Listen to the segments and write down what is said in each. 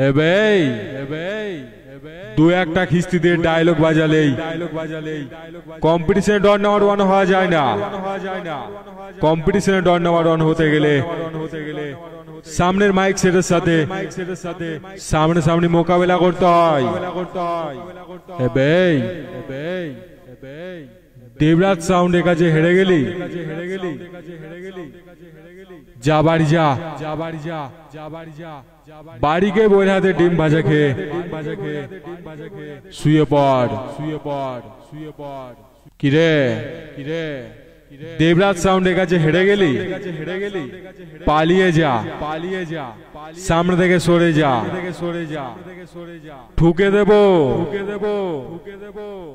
এবেই দু একটা খিস্তি দিয়ে ডায়লগ বাজালেই কম্পিটিশনে ডর নাম্বার ওয়ান হওয়া যায় না। কম্পিটিশনে ডর নাম্বার ওয়ান হতে গেলে সামনের মাইক সেটের সাথে সামনে সামনে মোকাবেলা করতে হয়। এবেই দেবরাজ সাউন্ডের কাছে হেরে গেলি যা বাড়ি যা বাড়ি গিয়ে বইয়ের হাতে ডিম ভাজা খেয়ে শুয়ে পড়। কিরে দেবরাজ সাউন্ডের কাছে হেরে গেলি পালিয়ে যা সামনে থেকে সরে যা ঠুকে দেবো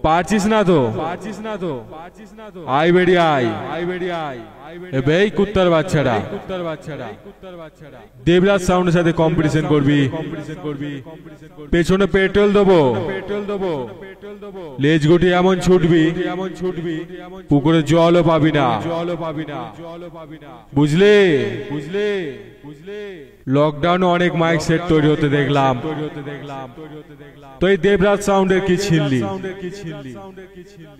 পারছিস না তো আই বেড়ি আই বেই কুত্তার বাচ্চারা দেবরাজ সাউন্ডের সাথে কম্পিটিশন করবি পেছনে পেট্রোল দেবো লেজ গুটি এমন ছুটবি পুকুরে জলও পাবি না বুঝলে লকডাউনে অনেক মাইক সেট তৈরি হতে দেখলাম তো এই দেবরাজ সাউন্ডের কি ছিনলি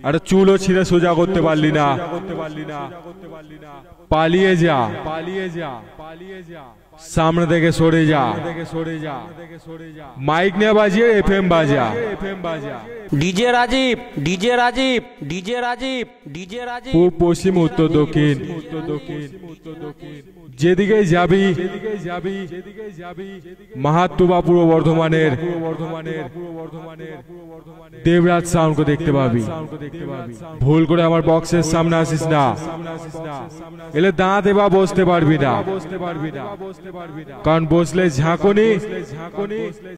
আর চুলও ছিঁড়ে সোজা করতে পারলি না পালিয়ে যা সামনে থেকে সরে যা মাইক নিয়ে বাজিয়ে এফএম বাজা পূব পশ্চিম উত্তর দক্ষিণ যেদিকে যাবি মাহাত্মা পূর্ব বর্ধমানের দেবরাজ সাউন্ডকে দেখতে পাবি। ভুল করে আমার বক্সের সামনে আসিস না, এলে দাঁত এবার বসতে পারবি না, কারণ বসলে ঝাঁকুনি